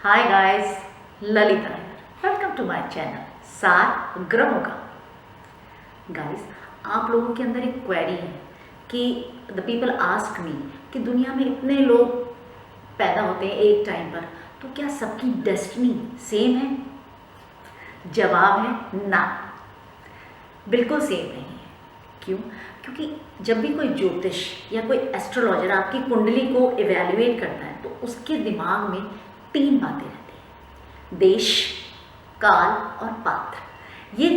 Hi guys, Lalita है। Welcome to my channel सार ग्रहों का। गाइस, आप लोगों के अंदर एक क्वेरी है कि द पीपल आस्क मी कि दुनिया में इतने लोग पैदा होते हैं एक टाइम पर, तो क्या सबकी डेस्टिनी सेम है? जवाब है ना, बिल्कुल सेम नहीं है। क्यों? क्योंकि जब भी कोई ज्योतिष या कोई एस्ट्रोलॉजर आपकी कुंडली को इवैल्यूएट करता है तो उसके दिमाग में तीन बातें रहती हैं: देश, काल और पात्र। ये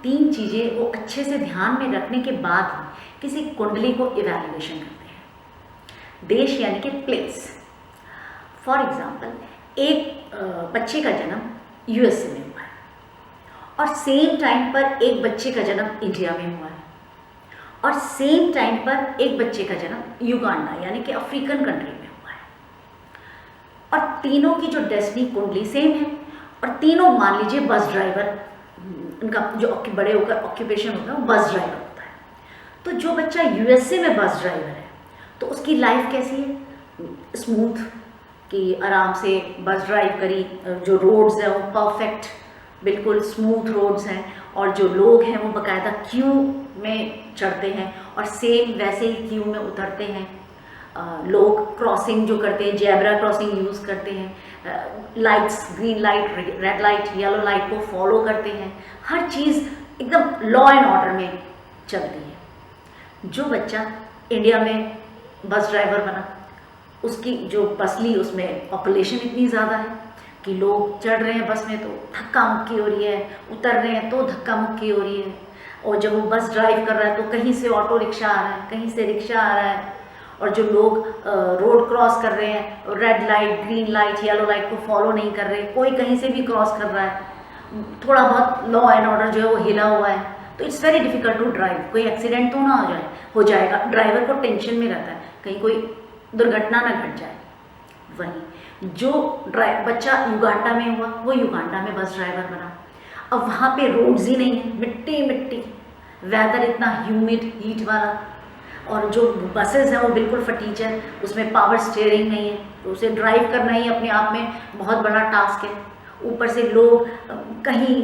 तीन चीज़ें वो अच्छे से ध्यान में रखने के बाद ही किसी कुंडली को इवैल्यूएशन करते हैं। देश यानी कि प्लेस। फॉर एग्जाम्पल, एक बच्चे का जन्म यूएसए में हुआ है और सेम टाइम पर एक बच्चे का जन्म इंडिया में हुआ है और सेम टाइम पर एक बच्चे का जन्म युगांडा यानी कि अफ्रीकन कंट्री में हुआ है। और तीनों की जो डेस्टिनी कुंडली सेम है और तीनों, मान लीजिए, बस ड्राइवर, उनका जो बड़े होकर ऑक्यूपेशन होता है वो बस ड्राइवर होता है। तो जो बच्चा यूएसए में बस ड्राइवर है तो उसकी लाइफ कैसी है? स्मूथ, कि आराम से बस ड्राइव करी, जो रोड्स हैं वो परफेक्ट, बिल्कुल स्मूथ रोड्स हैं और जो लोग हैं वो बाकायदा क्यू में चढ़ते हैं और सेम वैसे ही क्यू में उतरते हैं। लोग क्रॉसिंग जो करते हैं, जेब्रा क्रॉसिंग यूज़ करते हैं, lights, green light, red light, yellow light को फॉलो करते हैं। हर चीज़ एकदम लॉ एंड ऑर्डर में चलती है। जो बच्चा इंडिया में बस ड्राइवर बना, उसकी जो बस ली उसमें पॉपुलेशन इतनी ज़्यादा है कि लोग चढ़ रहे हैं बस में तो धक्का मुक्की हो रही है, उतर रहे हैं तो धक्का मुक्की हो रही है। और जब वो बस ड्राइव कर रहा है तो कहीं से ऑटो रिक्शा आ रहा है, कहीं से रिक्शा आ रहा है। और जो लोग रोड क्रॉस कर रहे हैं, red light, green light, yellow light को फॉलो नहीं कर रहे, कोई कहीं से भी क्रॉस कर रहा है। थोड़ा बहुत लॉ एंड ऑर्डर जो है वो हिला हुआ है, तो it's very difficult to drive. कोई एक्सीडेंट तो ना हो जाएगा। ड्राइवर को टेंशन में रहता है कहीं कोई दुर्घटना ना घट जाए। वहीं जो बच्चा युगांडा में हुआ वो युगांडा में बस ड्राइवर बना। अब वहाँ पे रोड्स ही नहीं है, मिट्टी मिट्टी, वेदर इतना ह्यूमिड, हीट वाला, और जो बसेस हैं वो बिल्कुल फटीचर, उसमें पावर स्टीयरिंग नहीं है, तो उसे ड्राइव करना ही अपने आप में बहुत बड़ा टास्क है। ऊपर से लोग कहीं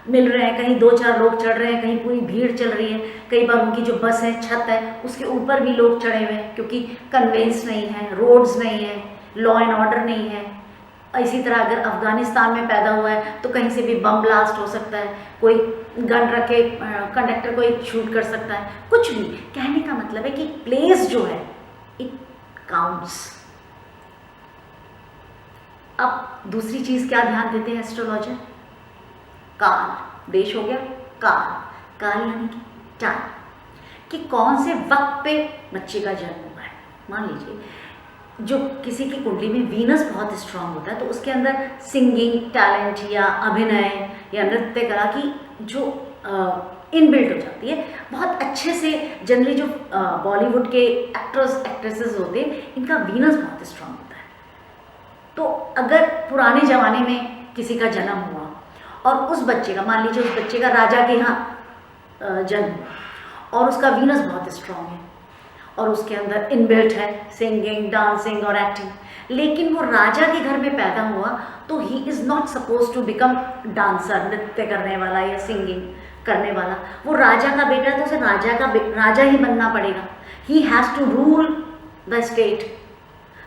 मिल रहे हैं, कहीं 2-4 लोग चढ़ रहे हैं, कहीं पूरी भीड़ चल रही है। कई बार उनकी जो बस है, छत है, उसके ऊपर भी लोग चढ़े हुए हैं क्योंकि कन्वेंस नहीं है, रोड्स नहीं है, लॉ एंड ऑर्डर नहीं है। इसी तरह अगर अफगानिस्तान में पैदा हुआ है तो कहीं से भी बम ब्लास्ट हो सकता है, कोई गन रखे कंडक्टर को एक शूट कर सकता है, कुछ भी। कहने का मतलब है कि प्लेस जो है इट काउंट्स। अब दूसरी चीज़ क्या ध्यान देते हैं एस्ट्रोलॉजर? काल। देश हो गया, काल। काल यानी कि टाइम, कि कौन से वक्त पे बच्चे का जन्म हुआ है। मान लीजिए जो किसी की कुंडली में वीनस बहुत स्ट्रांग होता है तो उसके अंदर सिंगिंग टैलेंट या अभिनय या नृत्य कला की जो इनबिल्ट हो जाती है बहुत अच्छे से। जनरली जो बॉलीवुड के एक्टर्स एक्ट्रेसेस होते हैं, इनका वीनस बहुत स्ट्रांग होता है। तो अगर पुराने ज़माने में किसी का जन्म हुआ और उस बच्चे का, मान लीजिए उस बच्चे का राजा के यहाँ जन्म हुआ और उसका वीनस बहुत स्ट्रांग है और उसके अंदर इनबिल्ट है सिंगिंग, डांसिंग और एक्टिंग, लेकिन वो राजा के घर में पैदा हुआ तो he is not suppose to become dancer, नृत्य करने वाला या सिंगिंग करने वाला। वो राजा का बेटा है तो उसे राजा ही बनना पड़ेगा। He has to rule the state.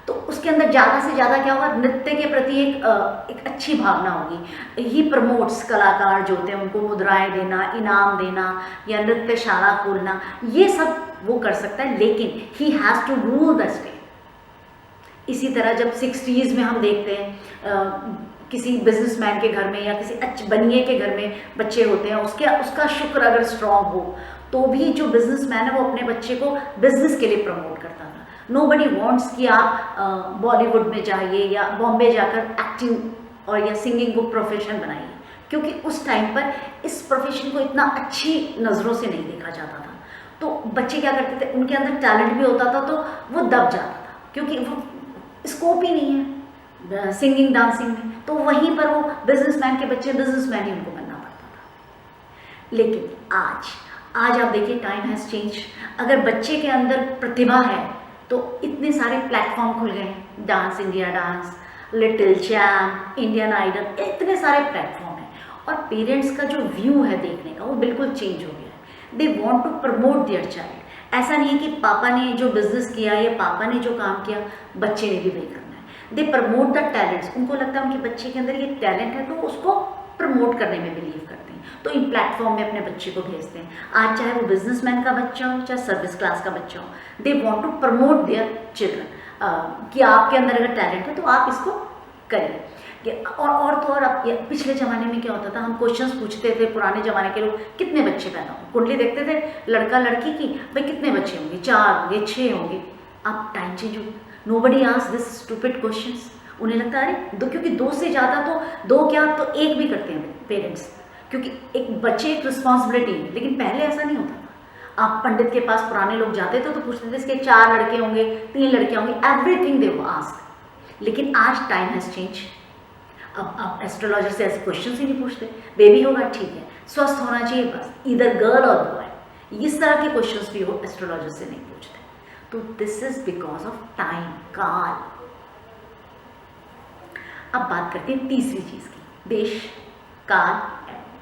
तो उसके अंदर ज़्यादा से ज़्यादा क्या होगा? नृत्य के प्रति एक अच्छी भावना होगी। ही प्रमोट्स, कलाकार जो होते हैं उनको मुद्राएं देना, इनाम देना या नृत्यशाला खोलना, ये सब वो कर सकता है, लेकिन he has to rule the state. इसी तरह जब 60s में हम देखते हैं किसी बिजनेसमैन के घर में या किसी अच्छे बनिए के घर में बच्चे होते हैं, उसका शुक्र अगर स्ट्रांग हो तो भी जो बिजनेसमैन है वो अपने बच्चे को बिजनेस के लिए प्रमोट करता था। नोबडी वांट्स कि आप बॉलीवुड में जाइए या बॉम्बे जाकर एक्टिंग और या सिंगिंग को प्रोफेशन बनाइए, क्योंकि उस टाइम पर इस प्रोफेशन को इतना अच्छी नज़रों से नहीं देखा जाता था। तो बच्चे क्या करते थे, उनके अंदर टैलेंट भी होता था तो वो दब जाता था क्योंकि वो स्कोप ही नहीं है सिंगिंग डांसिंग में, तो वहीं पर वो बिजनेसमैन के बच्चे बिजनेसमैन ही उनको बनना पड़ता था। लेकिन आज आप देखिए, टाइम हैज़ चेंज। अगर बच्चे के अंदर प्रतिभा है तो इतने सारे प्लेटफॉर्म खुल गए हैं, dance India dance, little champ, Indian idol, इतने सारे प्लेटफॉर्म हैं और पेरेंट्स का जो व्यू है देखने का वो बिल्कुल चेंज हो गया है। They want to promote their child. ऐसा नहीं है कि पापा ने जो बिजनेस किया या पापा ने जो काम किया बच्चे ने भी वही करना है। They promote the talents. उनको लगता है उनके बच्चे के अंदर ये टैलेंट है तो उसको प्रमोट करने में बिलीव करते हैं, तो इन प्लेटफॉर्म में अपने बच्चे को भेजते हैं। आज चाहे वो बिजनेसमैन का बच्चा हो चाहे सर्विस क्लास का बच्चा हो, they want to promote their children कि आपके अंदर अगर टैलेंट है तो आप इसको करिए। और तो और अब पिछले ज़माने में क्या होता था, हम क्वेश्चंस पूछते थे, पुराने ज़माने के लोग कितने बच्चे पैदा होंगे, कुंडली देखते थे लड़का लड़की की, भाई कितने बच्चे होंगे, 4 होंगे 6 होंगे। अब टाइम चेंज हो, nobody asks this stupid questions. उन्हें लगता है अरे दो, क्योंकि 2 से ज़्यादा तो 2 क्या तो 1 भी करते हैं पेरेंट्स, क्योंकि एक बच्चे एक रिस्पॉन्सिबिलिटी है। लेकिन पहले ऐसा नहीं होता था। आप पंडित के पास पुराने लोग जाते थे तो पूछते थे इसके 4 लड़के होंगे 3 लड़कियाँ होंगी, एवरीथिंग दे वो आस्क। लेकिन आज टाइम हैज़ चेंज। अब एस्ट्रोलॉजर से ऐसे क्वेश्चन ही नहीं पूछते, बेबी होगा ठीक है, स्वस्थ होना चाहिए बस, इधर गर्ल और बॉय, इस तरह के क्वेश्चंस भी हो एस्ट्रोलॉजर से नहीं पूछते। तो this is because of time, काल। अब बात करते हैं तीसरी चीज की, देश, काल,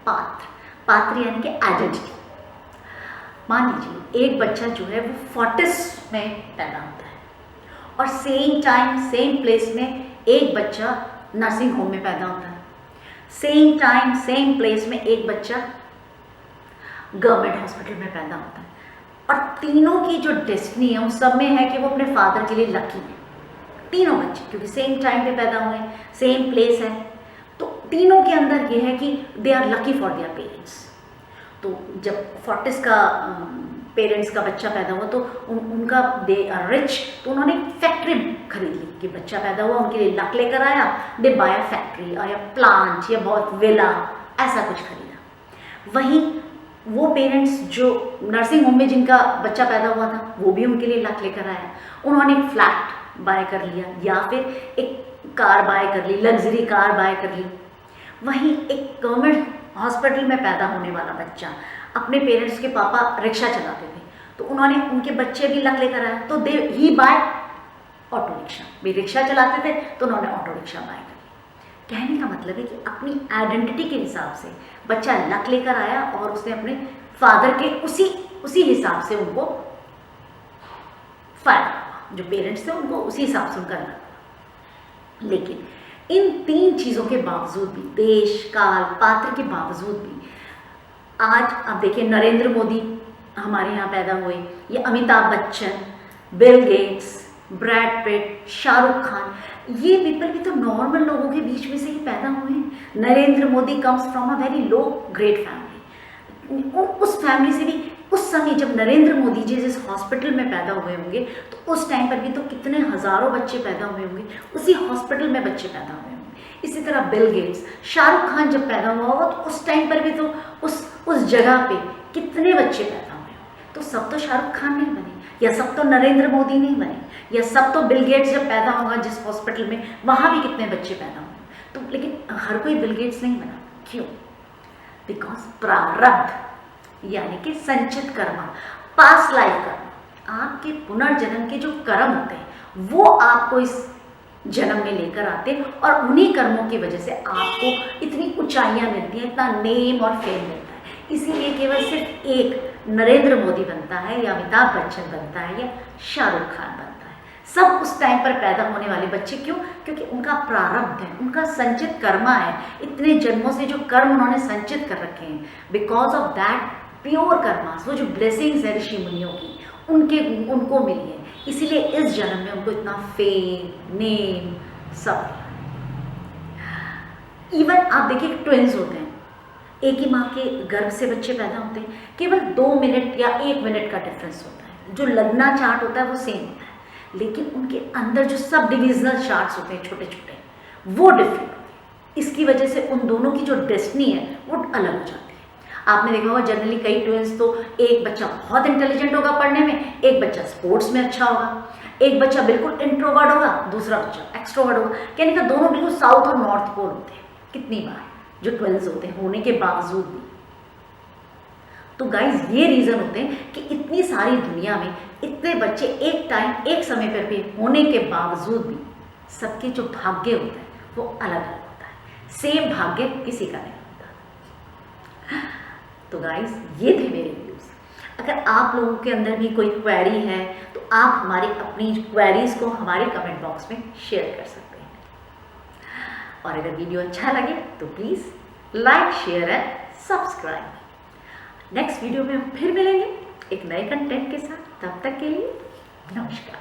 पात्र। पात्र यानी कि आइडेंटिटी। मान लीजिए एक बच्चा जो है वो फोर्टिस में पैदा होता है और सेम टाइम सेम प्लेस में एक बच्चा नर्सिंग होम में पैदा होता है, सेम टाइम सेम प्लेस में एक बच्चा गवर्नमेंट हॉस्पिटल में पैदा होता है, और तीनों की जो डेस्टिनी है उस सब में है कि वो अपने फादर के लिए लकी है। तीनों बच्चे क्योंकि सेम टाइम पे पैदा हुए हैं, सेम प्लेस है, तो तीनों के अंदर ये है कि they are lucky for their parents. तो जब फोर्टिस का पेरेंट्स का बच्चा पैदा हुआ तो उनका दे आर रिच, तो उन्होंने फैक्ट्री खरीद ली कि बच्चा पैदा हुआ उनके लिए लक लेकर आया, दे बाय अ फैक्ट्री या प्लांट या बहुत विला ऐसा कुछ खरीदा। वहीं वो पेरेंट्स जो नर्सिंग होम में जिनका बच्चा पैदा हुआ था वो भी उनके लिए लक लेकर आया, उन्होंने एक फ्लैट बाय कर लिया या फिर एक कार बाय कर ली, लग्जरी कार बाय कर ली। वहीं एक गवर्नमेंट हॉस्पिटल में पैदा होने वाला बच्चा, अपने पेरेंट्स के पापा रिक्शा चलाते थे तो उन्होंने उनके बच्चे भी लक लेकर आया तो दे ही बाय ऑटो रिक्शा, वे रिक्शा चलाते थे तो उन्होंने ऑटो रिक्शा बाय कर लिया। कहने का मतलब है कि अपनी आइडेंटिटी के हिसाब से बच्चा लक लेकर आया और उसने अपने फादर के उसी हिसाब से उनको फायदा, जो पेरेंट्स थे उनको उसी हिसाब से उनका लगा। लेकिन इन 3 चीज़ों के बावजूद भी, देश, काल, पात्र के बावजूद भी, आज आप देखिए नरेंद्र मोदी हमारे यहाँ पैदा हुए, ये Amitabh Bachchan, Bill Gates, Brad Pitt, Shahrukh Khan, ये पीपल भी तो नॉर्मल लोगों के बीच में से ही पैदा हुए हैं। Narendra Modi comes from a very low grade family. उस फैमिली से भी उस समय जब नरेंद्र मोदी जी जिस हॉस्पिटल में पैदा हुए होंगे तो उस टाइम पर भी तो कितने हज़ारों बच्चे पैदा हुए होंगे, उसी हॉस्पिटल में बच्चे पैदा हुए होंगे। इसी तरह बिल गेट्स, शाहरुख खान जब पैदा हुआ होगा तो उस टाइम पर भी तो उस जगह पे कितने बच्चे पैदा हुए होंगे। तो सब तो शाहरुख खान नहीं बने, या सब तो नरेंद्र मोदी नहीं बने, या सब तो बिल गेट्स जब पैदा होगा जिस हॉस्पिटल में वहाँ भी कितने बच्चे पैदा होंगे। तो लेकिन हर कोई बिल गेट्स नहीं बना। क्यों? बिकॉज प्रारब्ध यानी कि संचित कर्म, पास्ट लाइफ कर्म, आपके पुनर्जन्म के जो कर्म होते हैं वो आपको इस जन्म में लेकर आते हैं और उन्हीं कर्मों की वजह से आपको इतनी ऊंचाइयां मिलती हैं, इतना नेम और फेम मिलता है। इसीलिए केवल सिर्फ एक नरेंद्र मोदी बनता है या अमिताभ बच्चन बनता है या शाहरुख खान बनता है। सब उस टाइम पर पैदा होने वाले बच्चे, क्यों? क्योंकि उनका प्रारब्ध है, उनका संचित कर्मा है, इतने जन्मों से जो कर्म उन्होंने संचित कर रखे हैं। Because of that pure karmas, वो जो ब्लेसिंग्स है ऋषि मुनियों की उनको मिली है, इसीलिए इस जन्म में उनको इतना फेम, नेम सब। इवन आप देखिए ट्विंस होते हैं, एक ही माँ के गर्भ से बच्चे पैदा होते हैं, केवल 2 मिनट या 1 मिनट का डिफरेंस होता है। जो लगना चार्ट होता है वो सेम होता है, लेकिन उनके अंदर जो सब डिविजनल चार्ट्स होते हैं छोटे छोटे वो डिफरेंट होते हैं। इसकी वजह से उन दोनों की जो डेस्टिनी है वो अलग हो जाती है। आपने देखा होगा जनरली कई ट्विंस तो एक बच्चा बहुत इंटेलिजेंट होगा पढ़ने में, एक बच्चा स्पोर्ट्स में अच्छा होगा, एक बच्चा बिल्कुल इंट्रोवर्ट होगा, दूसरा बच्चा एक्सट्रोवर्ट होगा। कहने का दोनों बिल्कुल साउथ और नॉर्थ पोल होते हैं कितनी बार जो ट्विंस होते हैं होने के बावजूद भी। तो गाइज ये रीज़न होते हैं कि इतनी सारी दुनिया में इतने बच्चे एक टाइम एक समय पर भी होने के बावजूद भी सबके जो भाग्य होता है वो अलग अलग होता है, सेम भाग्य किसी का नहीं होता। तो गाइस ये थे मेरे व्यूज़। अगर आप लोगों के अंदर भी कोई क्वेरी है तो आप हमारी अपनी क्वेरीज को हमारे कमेंट बॉक्स में शेयर कर सकते हैं। और अगर वीडियो अच्छा लगे तो please like, share and subscribe. Next video में हम फिर मिलेंगे एक नए कंटेंट के साथ। तब तक के लिए नमस्कार।